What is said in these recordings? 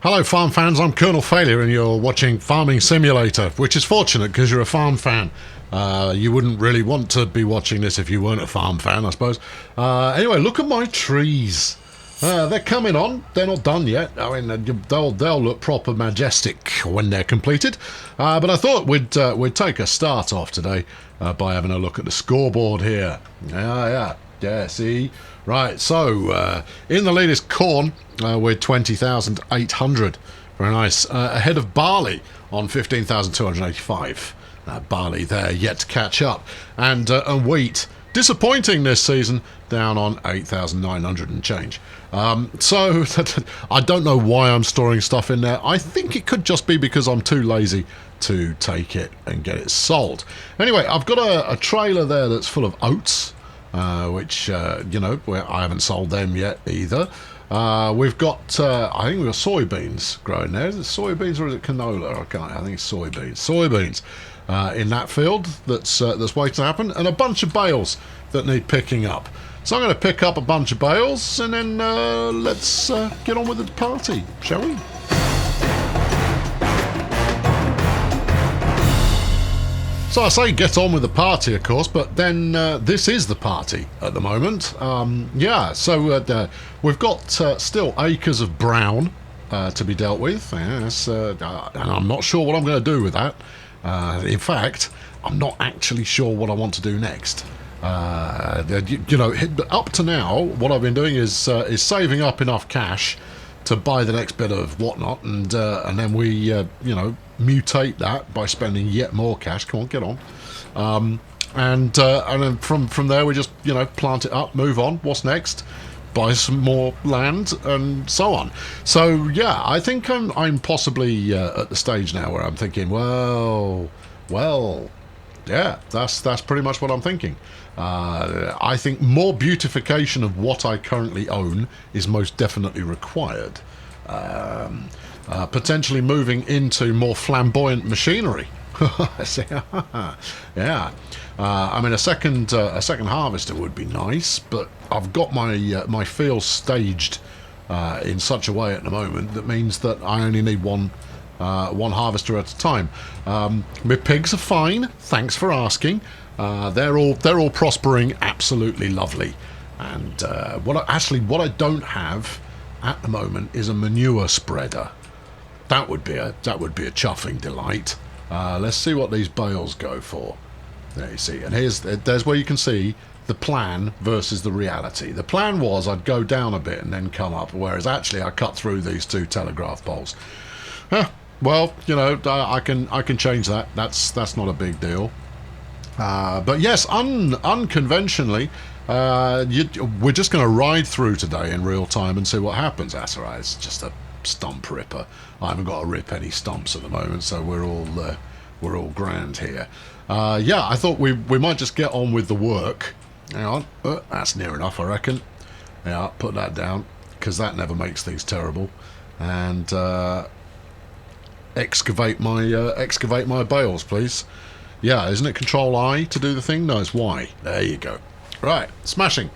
Hello farm fans, I'm Colonel Failure and you're watching Farming Simulator, which is fortunate because you're a farm fan. You wouldn't really want to be watching this if you weren't a farm fan, I suppose. Anyway, look at my trees. They're coming on. They're not done yet. I mean, they'll look proper majestic when they're completed. But I thought we'd take a start off today by having a look at the scoreboard here. Yeah, see? Right, so in the latest corn, we're 20,800. Very nice. Ahead of barley on 15,285. Barley there, yet to catch up. And wheat, disappointing this season, down on 8,900 and change. So I don't know why I'm storing stuff in there. I think it could just be because I'm too lazy to take it and get it sold. Anyway, I've got a trailer there that's full of oats. Which, you know, I haven't sold them yet either. We've got, I think we've got soybeans growing there. Is it soybeans or is it canola? I think it's soybeans. Soybeans in that field that's waiting to happen, and a bunch of bales that need picking up. So I'm going to pick up a bunch of bales, and then let's get on with the party, shall we? So I say get on with the party, of course, but then this is the party at the moment. Yeah, so we've got still acres of brown to be dealt with. Yes, and I'm not sure what I'm going to do with that. In fact, I'm not actually sure what I want to do next. You know, up to now, what I've been doing is saving up enough cash to buy the next bit of whatnot, and then we, you know, mutate that by spending yet more cash. Come on, get on. And then from there we just, you know, plant it up, move on. What's next? Buy some more land and so on. So yeah, I think I'm possibly at the stage now where I'm thinking, well, yeah, that's pretty much what I'm thinking. I think more beautification of what I currently own is most definitely required. Potentially moving into more flamboyant machinery. Yeah. I mean, a second harvester would be nice, but I've got my fields staged in such a way at the moment that means that I only need one harvester at a time. My pigs are fine, thanks for asking. They're all prospering absolutely lovely. And what I don't have at the moment is a manure spreader. That would be a chuffing delight. Let's see what these bales go for. There you see, and there's where you can see the plan versus the reality. The plan was I'd go down a bit and then come up, whereas actually I cut through these two telegraph poles. Well, you know, I can change that. That's not a big deal. But yes, unconventionally, we're just going to ride through today in real time and see what happens. That's all right. It's just a stump ripper. I haven't got to rip any stumps at the moment, so we're all grand here. Yeah, I thought we might just get on with the work. Hang on, that's near enough, I reckon. Yeah, put that down because that never makes things terrible. And excavate my bales, please. Yeah, isn't it Control I to do the thing? No, it's Y. There you go. Right, smashing.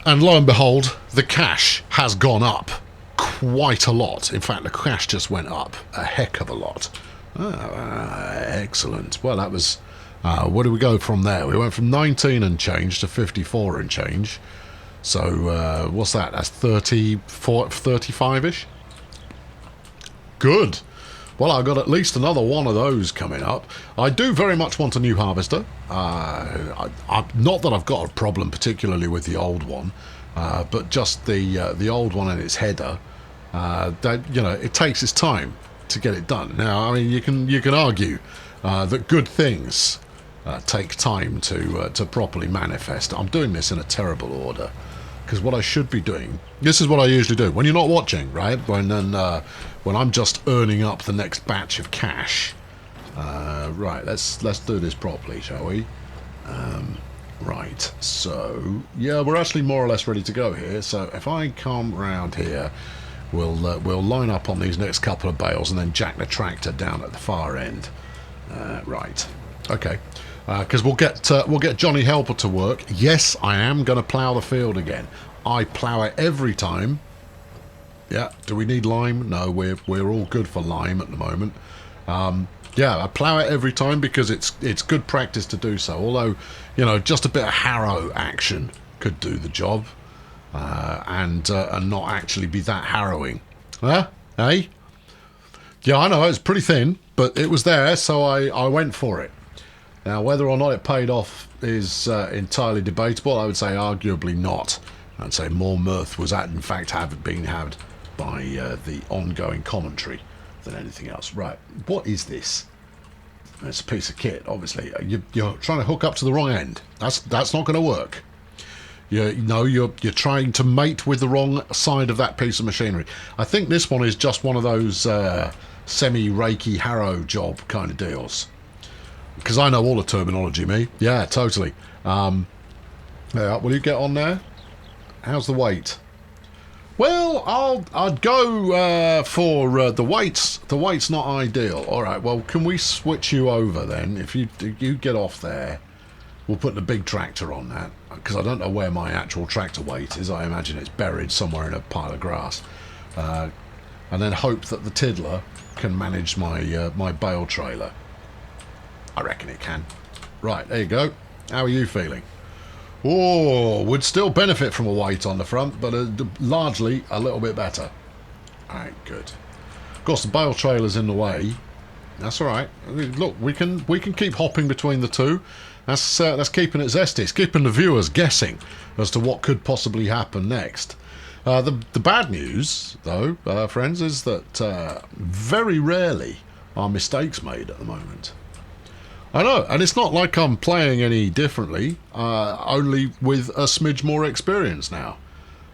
And lo and behold, the cash has gone up quite a lot. In fact, the cash just went up a heck of a lot. Excellent. Well, that was... where do we go from there? We went from 19 and change to 54 and change. So, what's that? That's 35-ish? Good. Well, I've got at least another one of those coming up. I do very much want a new harvester. Not that I've got a problem particularly with the old one, but just the old one and its header. That, you know, it takes its time to get it done. Now, I mean, you can argue that good things take time to properly manifest. I'm doing this in a terrible order. Because what I should be doing, this is what I usually do when you're not watching, right? When I'm just earning up the next batch of cash. Right, let's do this properly, shall we? Right, so yeah, we're actually more or less ready to go here. So if I come round here, we'll line up on these next couple of bales and then jack the tractor down at the far end. Right, okay. Because we'll get Johnny Helper to work. Yes, I am going to plough the field again. I plough it every time Yeah. Do we need lime? No, we're all good for lime at the moment. Yeah, I plough it every time because it's good practice to do so. Although, you know, just a bit of harrow action could do the job, and not actually be that harrowing. Huh? Hey? Yeah, I know, it's pretty thin, but it was there, so I went for it. Now, whether or not it paid off is entirely debatable. I would say arguably not. I'd say more mirth was in fact being had by the ongoing commentary than anything else. Right, what is this? It's a piece of kit, obviously. You're trying to hook up to the wrong end. That's not going to work. You're trying to mate with the wrong side of that piece of machinery. I think this one is just one of those semi-Reiki harrow job kind of deals. Because I know all the terminology, me. Yeah, totally. Yeah, will you get on there? How's the weight? Well, I'd go for the weights. The weight's not ideal. All right. Well, can we switch you over then? If you get off there, we'll put the big tractor on that because I don't know where my actual tractor weight is. I imagine it's buried somewhere in a pile of grass, and then hope that the tiddler can manage my my bale trailer. I reckon it can. Right, there you go. How are you feeling? Oh, would still benefit from a weight on the front, but largely a little bit better. Alright, good. Of course, the bale trailer's in the way. That's alright. Look, we can keep hopping between the two. That's keeping it zesty. It's keeping the viewers guessing as to what could possibly happen next. The bad news, though, friends, is that very rarely are mistakes made at the moment. I know, and it's not like I'm playing any differently, only with a smidge more experience now.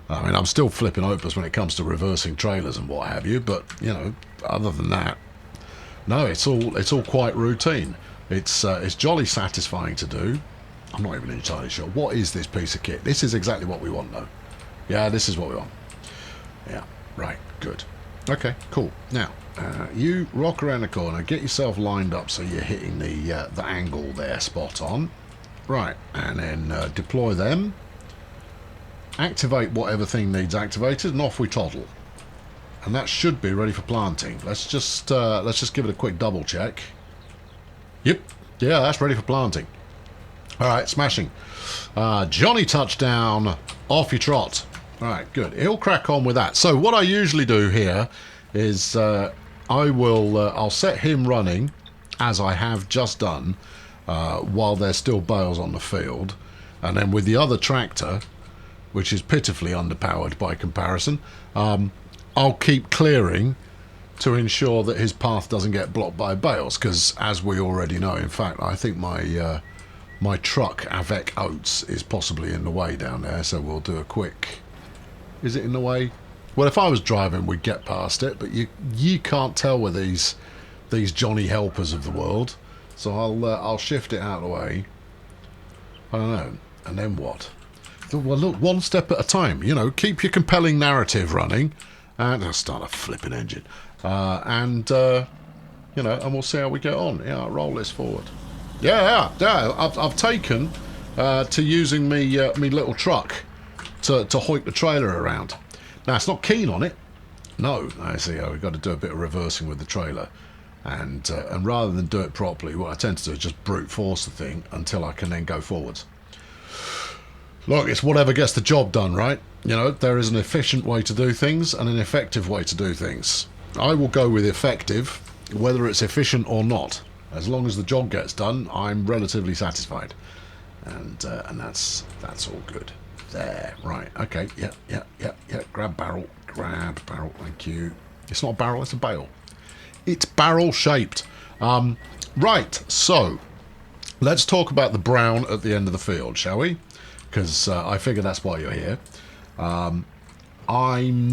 I mean, I'm still flipping opus when it comes to reversing trailers and what have you, but, you know, other than that, no, it's all quite routine. It's jolly satisfying to do. I'm not even entirely sure. What is this piece of kit? This is exactly what we want, though. Yeah, this is what we want. Yeah, right, good. Okay, cool. Now, you rock around the corner, get yourself lined up so you're hitting the angle there spot on. Right, and then deploy them. Activate whatever thing needs activated, and off we toddle. And that should be ready for planting. Let's just give it a quick double check. Yep, yeah, that's ready for planting. All right, smashing. Johnny touchdown, off you trot. All right, good. He'll crack on with that. So what I usually do here is I'll set him running, as I have just done, while there's still bales on the field, and then with the other tractor, which is pitifully underpowered by comparison, I'll keep clearing to ensure that his path doesn't get blocked by bales, because as we already know, in fact, I think my truck Avec Oats is possibly in the way down there, so we'll do a quick... Is it in the way? Well, if I was driving, we'd get past it, but you can't tell with these Johnny helpers of the world, so I'll shift it out of the way. I don't know. And then what? Well, look, one step at a time. You know, keep your compelling narrative running, and I'll start a flipping engine, you know, and we'll see how we get on. Yeah, I'll roll this forward. Yeah. I've taken to using me little truck to hoik the trailer around. Now, it's not keen on it. No, I see. We've got to do a bit of reversing with the trailer. And rather than do it properly, what I tend to do is just brute force the thing until I can then go forwards. Look, it's whatever gets the job done, right? You know, there is an efficient way to do things and an effective way to do things. I will go with effective, whether it's efficient or not. As long as the job gets done, I'm relatively satisfied. And that's all good. There, right, okay, yeah, grab barrel, thank you. It's not a barrel, it's a bale. It's barrel shaped. Right, so let's talk about the brown at the end of the field, shall we? Because I figure that's why you're here. I'm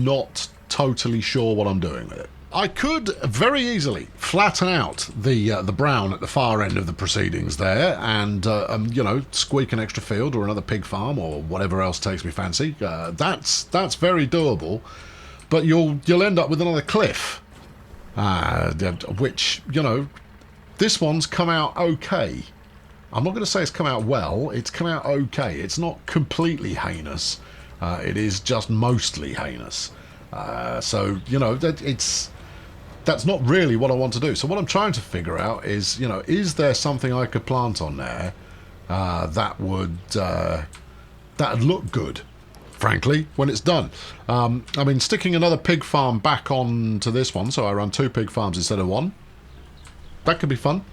not totally sure what I'm doing with it. I could very easily flatten out the brown at the far end of the proceedings there, and you know, squeak an extra field or another pig farm or whatever else takes me fancy. That's very doable, but you'll end up with another cliff, which, you know, this one's come out okay. I'm not going to say it's come out well. It's come out okay. It's not completely heinous. It is just mostly heinous. So, you know, that's not really what I want to do. So what I'm trying to figure out is, you know, is there something I could plant on there that would that'd look good, frankly, when it's done. I mean, sticking another pig farm back on to this one, so I run 2 pig farms instead of 1. That could be fun.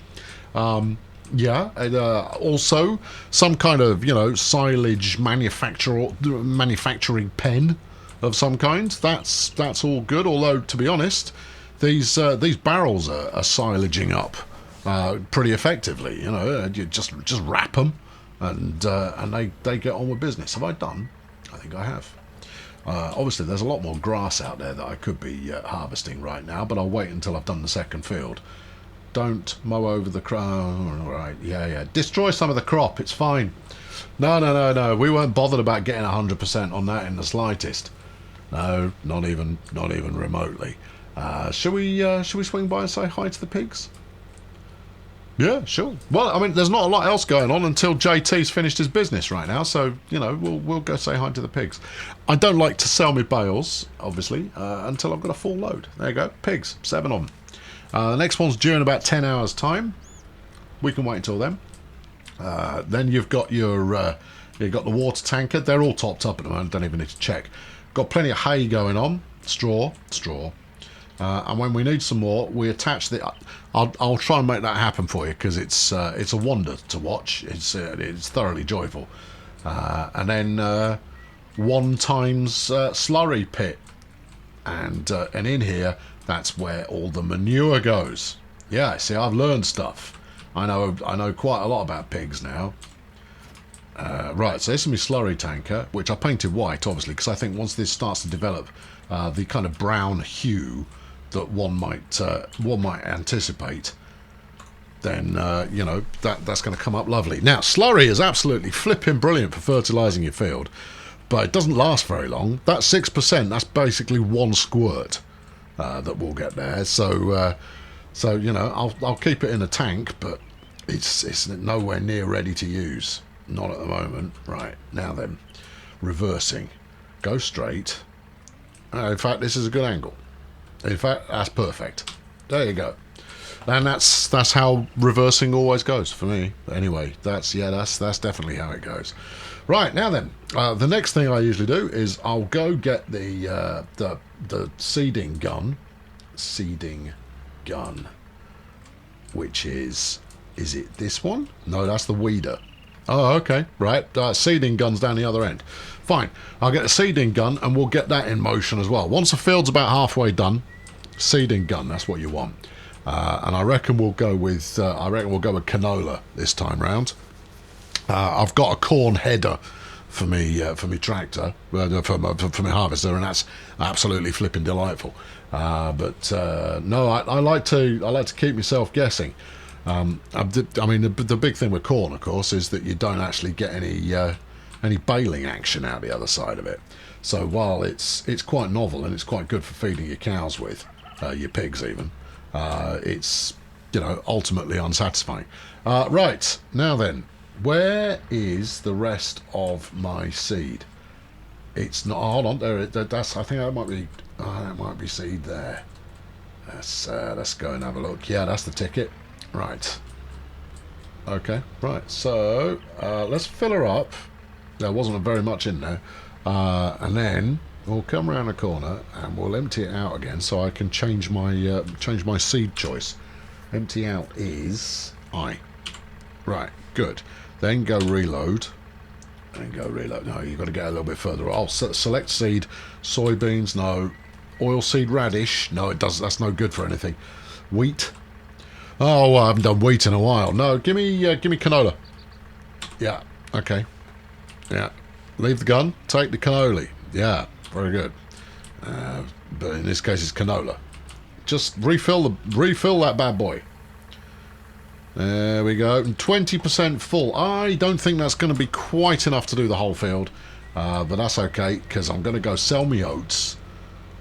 Yeah, and, also some kind of, you know, silage manufacturing pen of some kind. That's all good. Although, to be honest, these barrels are silaging up pretty effectively. You know, you just wrap them, and they get on with business. Have I done? I think I have. Obviously, there's a lot more grass out there that I could be harvesting right now, but I'll wait until I've done the second field. Don't mow over the crop. Oh, right, yeah. Destroy some of the crop. It's fine. No. We weren't bothered about getting 100% on that in the slightest. No, not even remotely. Shall we swing by and say hi to the pigs? Yeah, sure. Well, I mean, there's not a lot else going on until JT's finished his business right now, so, you know, we'll go say hi to the pigs. I don't like to sell my bales, obviously, until I've got a full load. There you go. Pigs. 7 on them. The next one's due in about 10 hours' time. We can wait until then. Then you've got the water tanker. They're all topped up at the moment. Don't even need to check. Got plenty of hay going on. Straw. And when we need some more, we attach the. I'll try and make that happen for you because it's a wonder to watch. It's thoroughly joyful. And then 1 times slurry pit, and in here. That's where all the manure goes. Yeah, see, I've learned stuff. I know quite a lot about pigs now. Right, so this is my slurry tanker, which I painted white, obviously, because I think once this starts to develop the kind of brown hue that one might anticipate, then you know that's going to come up lovely. Now, slurry is absolutely flipping brilliant for fertilising your field, but it doesn't last very long. That 6%, that's basically 1 squirt. That we'll get there, so you know, I'll keep it in a tank, but it's nowhere near ready to use, not at the moment. Right, now then, reversing, go straight. In fact, this is a good angle. In fact, that's perfect. There you go. And that's how reversing always goes for me. Anyway, that's definitely how it goes. Right, now then, the next thing I usually do is I'll go get the seeding gun, which is it this one? No, that's the weeder. Oh, okay, right. Seeding gun's down the other end. Fine, I'll get a seeding gun and we'll get that in motion as well. Once the field's about halfway done, seeding gun, that's what you want. And I reckon we'll go with canola this time round. I've got a corn header for me tractor, for my harvester, and that's absolutely flipping delightful. But no, I like to keep myself guessing. I mean, the big thing with corn, of course, is that you don't actually get any baling action out the other side of it. So while it's quite novel and it's quite good for feeding your cows with, your pigs even, it's, you know, ultimately unsatisfying. Right, now then, where is the rest of my seed? It's not. Hold on, that's. I think that might be. Oh, that might be seed there. Let's go and have a look. Yeah, that's the ticket. Right. Okay. Right. So let's fill her up. There wasn't very much in there, and then we'll come around the corner and we'll empty it out again, so I can change my seed choice. Empty out is I. Right. Good. Then go reload. No, you've got to get a little bit further. I'll select seed. Soybeans, no. Oilseed radish, no, it does. That's no good for anything. Wheat. Oh, well, I haven't done wheat in a while. No, give me canola. Yeah. Okay. Yeah. Leave the gun. Take the cannoli. Yeah. Very good. But in this case, it's canola. Just refill that bad boy. There we go. 20% full. I don't think that's going to be quite enough to do the whole field, but that's okay because I'm going to go sell me oats,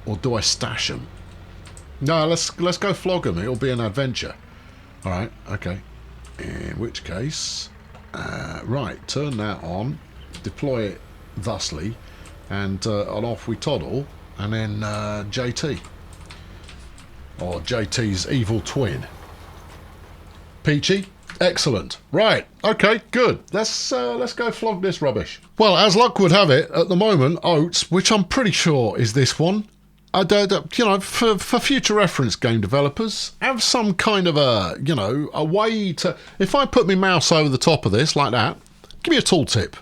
or do I stash them? No, let's go flog them. It'll be an adventure. All right. Okay. In which case, right. Turn that on. Deploy it thusly, and off we toddle. and then JT, or JT's evil twin. Peachy, excellent. Right, okay, good. Let's go flog this rubbish. Well, as luck would have it, at the moment, oats, which I'm pretty sure is this one. You know, for future reference, game developers, have some kind of a way to. If I put my mouse over the top of this like that, give me a tooltip.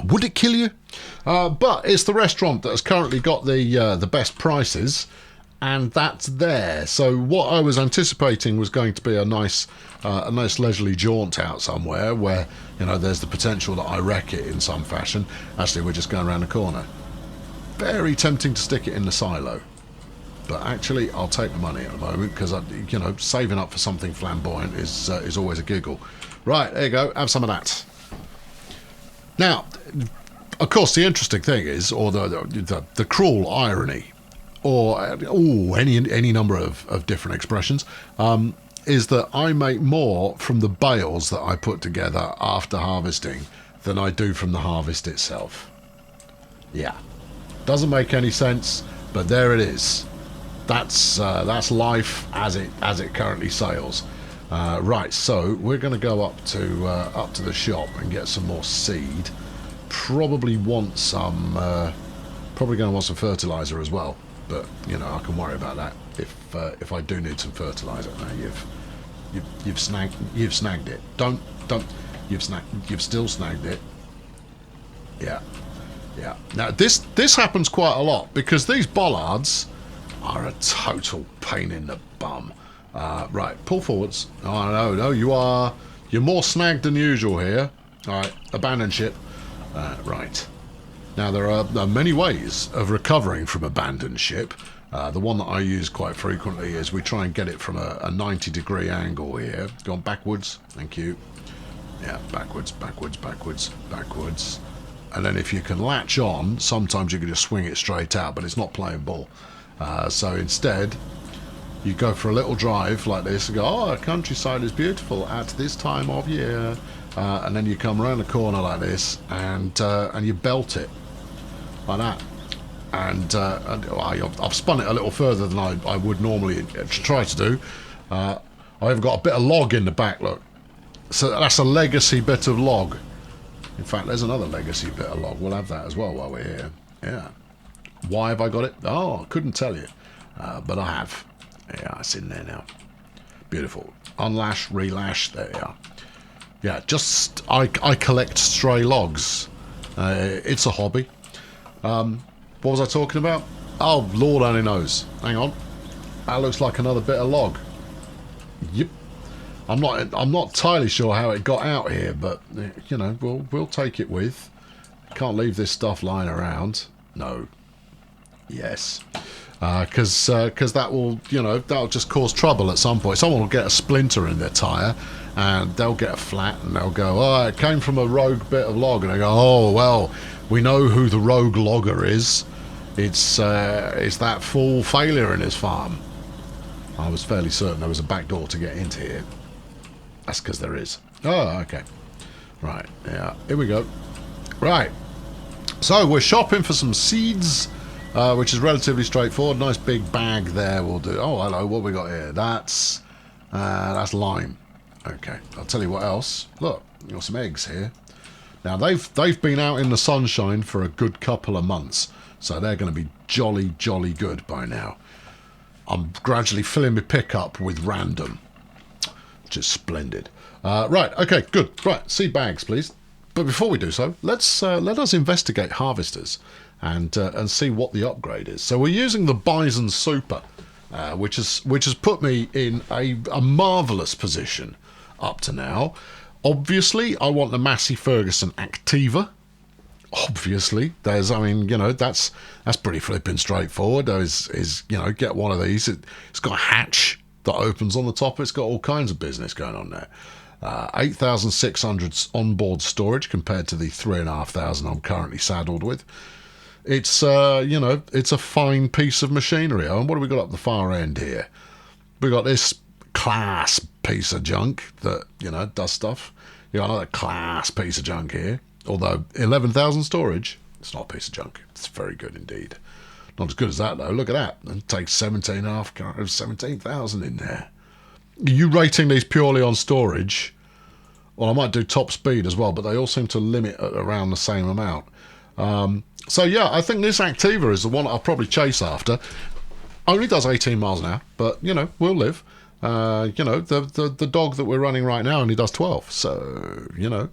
Would it kill you? But it's the restaurant that has currently got the best prices, and that's there. So what I was anticipating was going to be a nice leisurely jaunt out somewhere where, you know, there's the potential that I wreck it in some fashion. Actually, we're just going around the corner. Very tempting to stick it in the silo, but actually I'll take the money at the moment because, you know, saving up for something flamboyant is always a giggle. Right, there you go. Have some of that. Now, of course, the interesting thing is, or the cruel irony, or any number of different expressions, is that I make more from the bales that I put together after harvesting than I do from the harvest itself. Yeah. Doesn't make any sense, but there it is. That's life as it currently sails. Right, so we're going to go up to the shop and get some more seed. Probably want some. Probably going to want some fertilizer as well. But you know, I can worry about that if I do need some fertilizer. Now you've snagged it. Don't you've still snagged it. Yeah. Yeah. Now this happens quite a lot because these bollards are a total pain in the bum. Right, pull forwards. Oh no, you're more snagged than usual here. All right, abandon ship. Right. Now there are many ways of recovering from abandoned ship. The one that I use quite frequently is we try and get it from a 90-degree angle here. Go on backwards. Thank you. Yeah, backwards, backwards, backwards, backwards. And then if you can latch on, sometimes you can just swing it straight out, but it's not playing ball. So instead, you go for a little drive like this and go, oh, the countryside is beautiful at this time of year. And then you come around the corner like this and you belt it like that. And I've spun it a little further than I would normally try to do. I've got a bit of log in the back, look. So that's a legacy bit of log. In fact, there's another legacy bit of log. We'll have that as well while we're here. Yeah. Why have I got it? Oh, I couldn't tell you. But I have. Yeah, it's in there now. Beautiful. Unlash, relash. There you are. Yeah, just... I collect stray logs. It's a hobby. What was I talking about? Oh, Lord only knows. Hang on. That looks like another bit of log. Yep. I'm not entirely sure how it got out here, but you know, we'll take it with. Can't leave this stuff lying around. No. Yes. Because that will, you know, that'll just cause trouble at some point. Someone will get a splinter in their tyre, and they'll get a flat, and they'll go, oh, it came from a rogue bit of log, and they go, oh well, we know who the rogue logger is. It's that fool failure in his farm. I was fairly certain there was a back door to get into here. That's because there is. Oh, okay. Right, yeah, here we go. Right, so we're shopping for some seeds, which is relatively straightforward. Nice big bag there will do. Oh, hello, what we got here? That's lime. Okay, I'll tell you what else. Look, you got some eggs here. Now, they've been out in the sunshine for a good couple of months, so they're going to be jolly, jolly good by now. I'm gradually filling my pickup with random, which is splendid. Right, okay, good. Right, seed bags, please. But before we do so, let us investigate harvesters and see what the upgrade is. So we're using the Bison Super, which has put me in a marvellous position up to now. Obviously, I want the Massey Ferguson Activa. Obviously, that's pretty flipping straightforward. Get one of these. It's got a hatch that opens on the top. It's got all kinds of business going on there. 8,600 onboard storage compared to the 3,500 I'm currently saddled with. It's it's a fine piece of machinery. And what have we got up the far end here? We got this class piece of junk that does stuff. You got another class piece of junk here. Although 11,000 storage, it's not a piece of junk. It's very good indeed. Not as good as that though. Look at that. It takes 17,000 in there. Are you rating these purely on storage? Well, I might do top speed as well, but they all seem to limit at around the same amount. So yeah, I think this Activa is the one I'll probably chase after. Only does 18 miles an hour, but you know, we'll live. You know, the dog that we're running right now only does 12, so you know,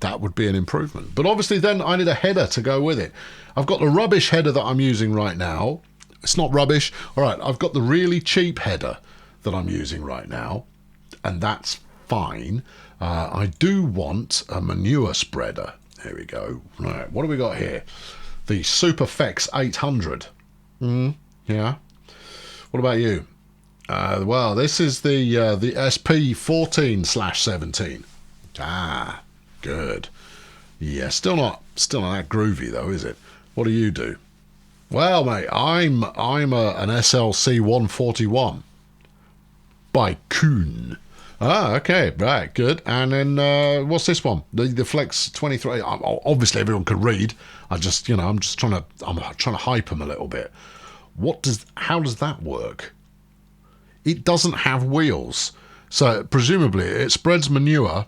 that would be an improvement. But obviously then I need a header to go with it. I've got the rubbish header that I'm using right now. It's not rubbish. All right, I've got the really cheap header that I'm using right now, and that's fine. I do want a manure spreader. There we go. Right, what do we got here? The Superfex 800. Yeah. What about you? Well, this is the SP 14/17. Ah, good. Yeah, still not that groovy though, is it? What do you do? Well, mate, I'm an SLC 141 by Kuhn. Ah, okay, right, good. And then what's this one? The Flex 23. Obviously, everyone can read. I'm just trying to hype them a little bit. How does that work? It doesn't have wheels, so presumably it spreads manure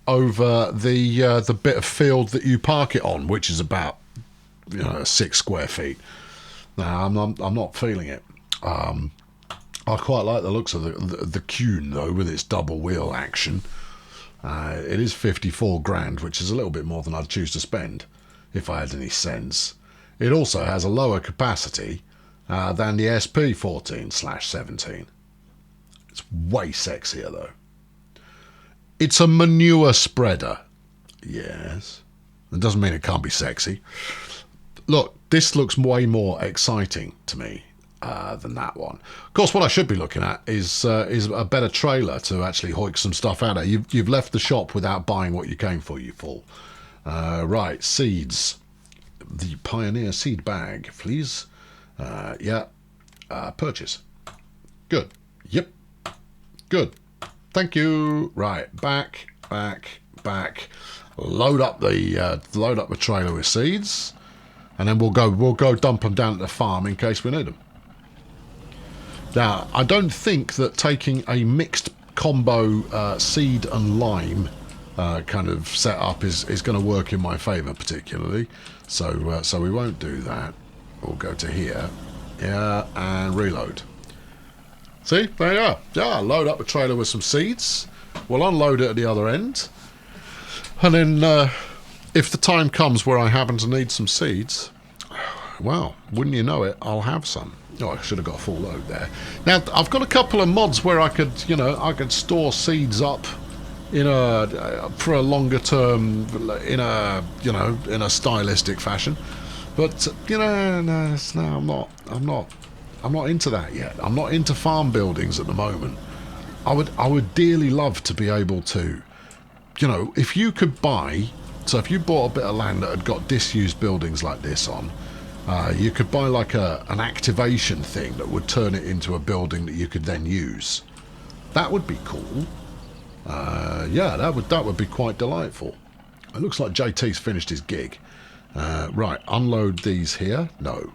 over the bit of field that you park it on, which is about 6 square feet. Now I'm not feeling it. I quite like the looks of the Kuhn though, with its double wheel action. It is 54 grand, which is a little bit more than I'd choose to spend if I had any sense. It also has a lower capacity than the SP 14/17. It's way sexier though. It's a manure spreader. Yes. It doesn't mean it can't be sexy. Look, this looks way more exciting to me than that one. Of course, what I should be looking at is a better trailer to actually hoik some stuff out of. You've left the shop without buying what you came for, you fool. Right, seeds. The Pioneer seed bag, please. Yeah. Purchase. Good. Yep. Good. Thank you. Right, back. Load up the trailer with seeds, and then we'll go dump them down at the farm in case we need them. Now, I don't think that taking a mixed combo seed and lime kind of setup is going to work in my favour particularly. So we won't do that. We'll go to here, yeah, and reload. See, there you are. Yeah, load up the trailer with some seeds. We'll unload it at the other end, and then if the time comes where I happen to need some seeds, well, wouldn't you know it, I'll have some. Oh, I should have got a full load there. Now, I've got a couple of mods where I could store seeds up for a longer term, in a stylistic fashion. But no, I'm not into that yet. I'm not into farm buildings at the moment. I would dearly love to be able to, if you could buy. So if you bought a bit of land that had got disused buildings like this on, you could buy like an activation thing that would turn it into a building that you could then use. That would be cool. Yeah, that would be quite delightful. It looks like JT's finished his gig. Right, unload these here. No.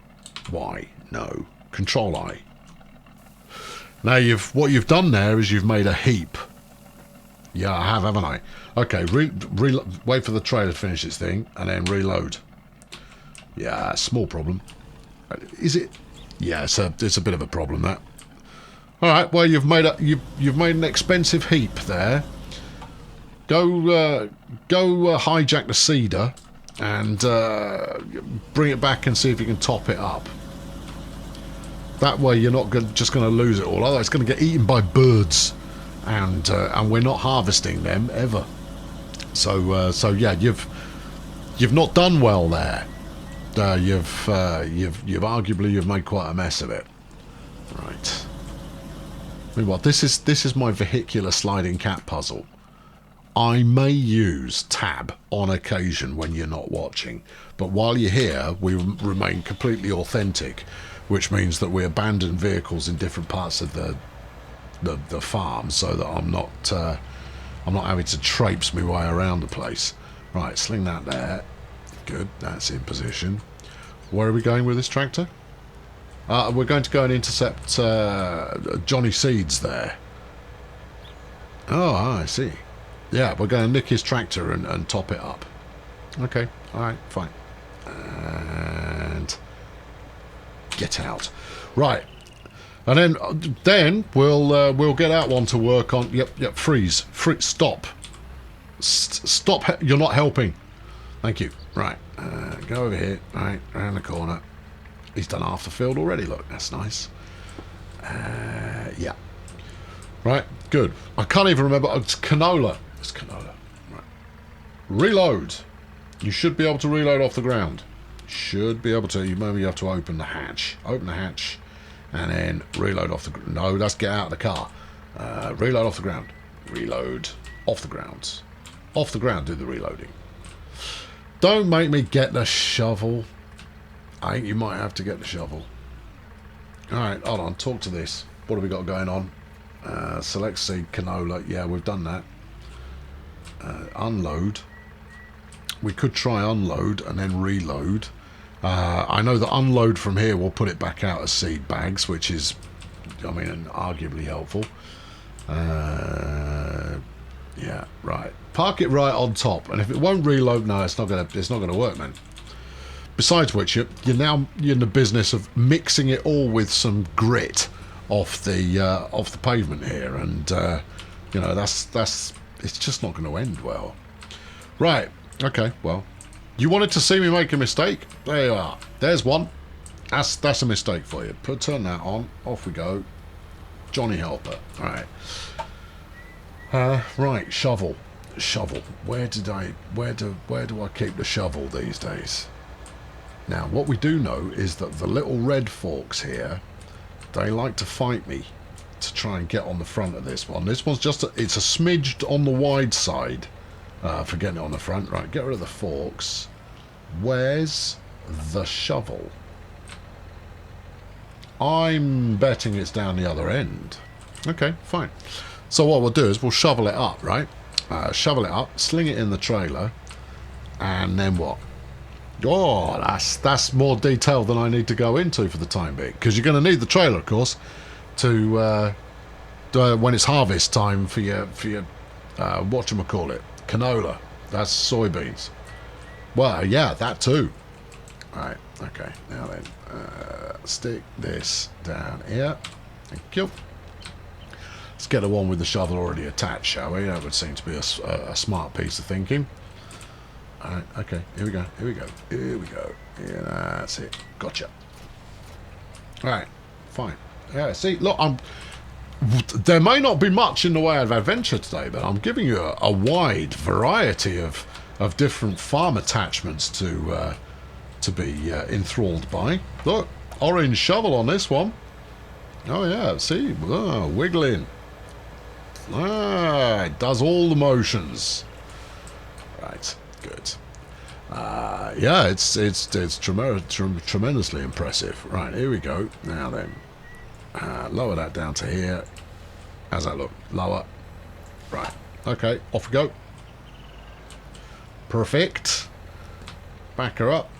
Y. No. Control I. Now what you've done there is you've made a heap. Yeah, I have, haven't I? Okay, wait for the trailer to finish its thing, and then reload. Yeah, small problem. Is it? Yeah, it's a bit of a problem, that. All right, well, you've made an expensive heap there. Go hijack the seeder and bring it back and see if you can top it up. That way, you're not just going to lose it all. Otherwise, it's going to get eaten by birds, and we're not harvesting them ever. So yeah, you've not done well there. You've arguably made quite a mess of it. Right. Meanwhile, this is my vehicular sliding cat puzzle. I may use tab on occasion when you're not watching, but while you're here, we remain completely authentic, which means that we abandon vehicles in different parts of the farm, so that I'm not having to traipse my way around the place. Right, sling that there. Good, that's in position. Where are we going with this tractor? We're going to go and intercept Johnny Seeds there. Oh, I see. Yeah, we're going to nick his tractor and top it up. Okay, alright, fine. And get out. Right. And then we'll get out one to work on. Yep, freeze. Stop. Stop, you're not helping. Thank you. Right, go over here. Right, around the corner. He's done half the field already, look, that's nice. Yeah. Right, good. I can't even remember. Oh, it's canola. It's canola. Right. Reload. You should be able to reload off the ground. Should be able to. Maybe you have to open the hatch. Open the hatch. And then reload off the ground. No, that's get out of the car. Reload off the ground. Reload off the ground. Off the ground, do the reloading. Don't make me get the shovel. I think you might have to get the shovel. Alright, hold on. Talk to this. What have we got going on? Select seed, canola. Yeah, we've done that. Unload. We could try unload and then reload. I know that unload from here will put it back out as seed bags, which is, I mean, arguably helpful. Yeah, right. Park it right on top, and if it won't reload, no, it's not gonna work, man. Besides which, you're in the business of mixing it all with some grit off the pavement here, and you know that's it's just not going to end well. Right. Okay. Well, you wanted to see me make a mistake. There you are. There's one. That's a mistake for you. Turn that on. Off we go. Johnny Helper. All right. Right. Shovel. Where do I keep the shovel these days? Now, what we do know is that the little red forks here, they like to fight me to try and get on the front of this one. This one's just it's a smidged on the wide side for getting it on the front. Right, get rid of the forks. Where's the shovel? I'm betting it's down the other end. Okay, fine. So what we'll do is we'll shovel it up, right? Shovel it up, sling it in the trailer, and then what? Oh, that's more detail than I need to go into for the time being, because you're going to need the trailer, of course, to when it's harvest time for your whatchamacallit, canola. That's soybeans. Well, yeah, that too. Right, okay. Now then, stick this down here. Thank you. Let's get the one with the shovel already attached, shall we? That would seem to be a smart piece of thinking. Alright, okay, here we go. Yeah, that's it. Gotcha. Alright, fine. Yeah, see, look, there may not be much in the way of adventure today, but I'm giving you a wide variety of different farm attachments to be enthralled by. Look, orange shovel on this one. Oh yeah, see, wiggling. It does all the motions. Right. Good. Yeah, it's tremendously impressive. Right, here we go. Now then, lower that down to here. How's that look? Lower. Right. Okay, off we go. Perfect. Back her up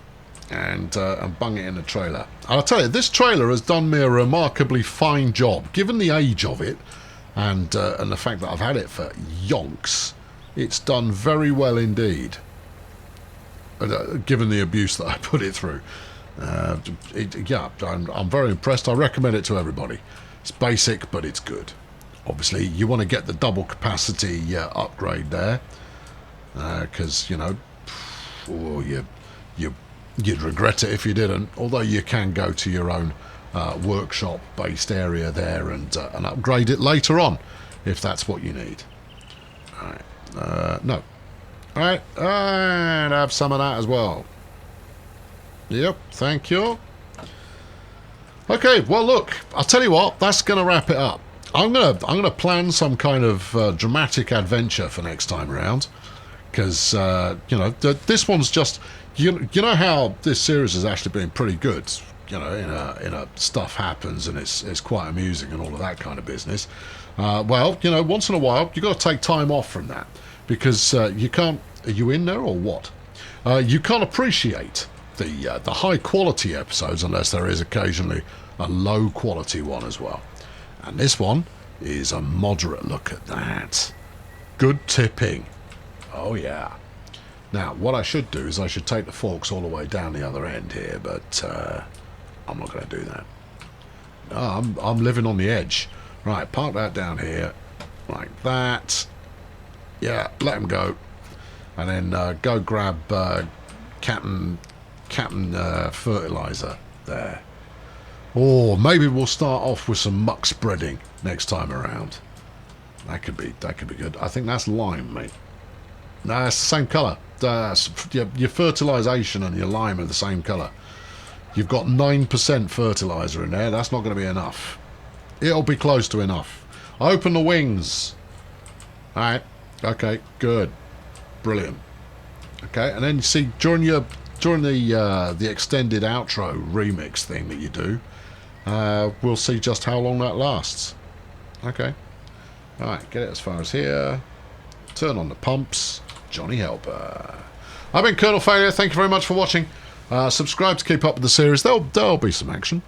and bung it in the trailer. I'll tell you, this trailer has done me a remarkably fine job, given the age of it and the fact that I've had it for yonks. It's done very well indeed. Given the abuse that I put it through. Yeah, I'm very impressed. I recommend it to everybody. It's basic, but it's good. Obviously, you want to get the double capacity upgrade there, because you know, you'd regret it if you didn't. Although you can go to your own workshop-based area there and upgrade it later on, if that's what you need. All right, no. Alright, and have some of that as well. Yep, thank you. Okay, well look, I'll tell you what, that's going to wrap it up. I'm gonna plan some kind of dramatic adventure for next time around, because you know this one's just you know how this series has actually been pretty good. You know, in a stuff happens and it's quite amusing and all of that kind of business. Well, you know, once in a while you got to take time off from that. Because you can't. Are you in there or what? You can't appreciate the high quality episodes unless there is occasionally a low quality one as well. And this one is a moderate. Look at that. Good tipping. Oh yeah. Now what I should do is I should take the forks all the way down the other end here, but I'm not going to do that. No, I'm living on the edge. Right, park that down here like that. Yeah, let him go. And then go grab Captain Fertilizer there. Or maybe we'll start off with some muck spreading next time around. That could be good. I think that's lime, mate. No, it's the same colour. Your fertilisation and your lime are the same colour. You've got 9% fertiliser in there. That's not going to be enough. It'll be close to enough. Open the wings. All right. Okay. Good. Brilliant. Okay. And then you see during the extended outro remix thing that you do, we'll see just how long that lasts. Okay. All right. Get it as far as here. Turn on the pumps. Johnny Helper. I've been Colonel Failure. Thank you very much for watching. Subscribe to keep up with the series. There'll be some action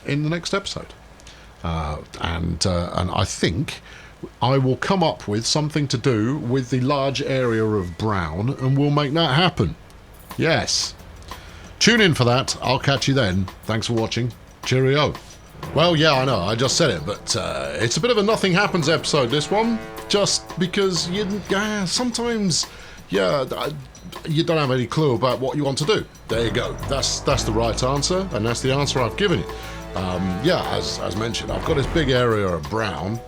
in the next episode. And I think I will come up with something to do with the large area of brown, and we'll make that happen. Yes. Tune in for that. I'll catch you then. Thanks for watching. Cheerio. Well, yeah, I know. I just said it, but it's a bit of a nothing happens episode, this one. Just because sometimes, you don't have any clue about what you want to do. There you go. That's the right answer, and that's the answer I've given you. As mentioned, I've got this big area of brown,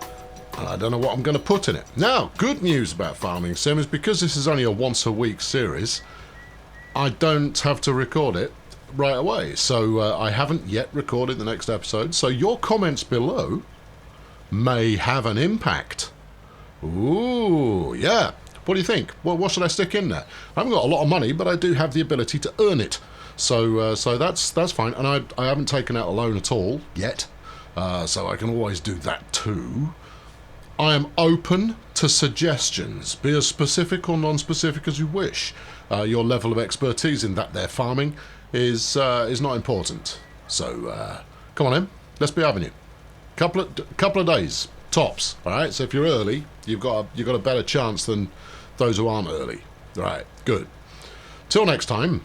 and I don't know what I'm going to put in it. Now, good news about Farming Sim is because this is only a once-a-week series, I don't have to record it right away. So I haven't yet recorded the next episode, so your comments below may have an impact. Ooh, yeah. What do you think? Well, what should I stick in there? I haven't got a lot of money, but I do have the ability to earn it. So that's fine. And I haven't taken out a loan at all yet. So I can always do that too. I am open to suggestions. Be as specific or non-specific as you wish. Your level of expertise in that there farming is not important. So come on in. Let's be having you. Couple of days tops. All right. So if you're early, you've got a better chance than those who aren't early. Right. Good. Till next time.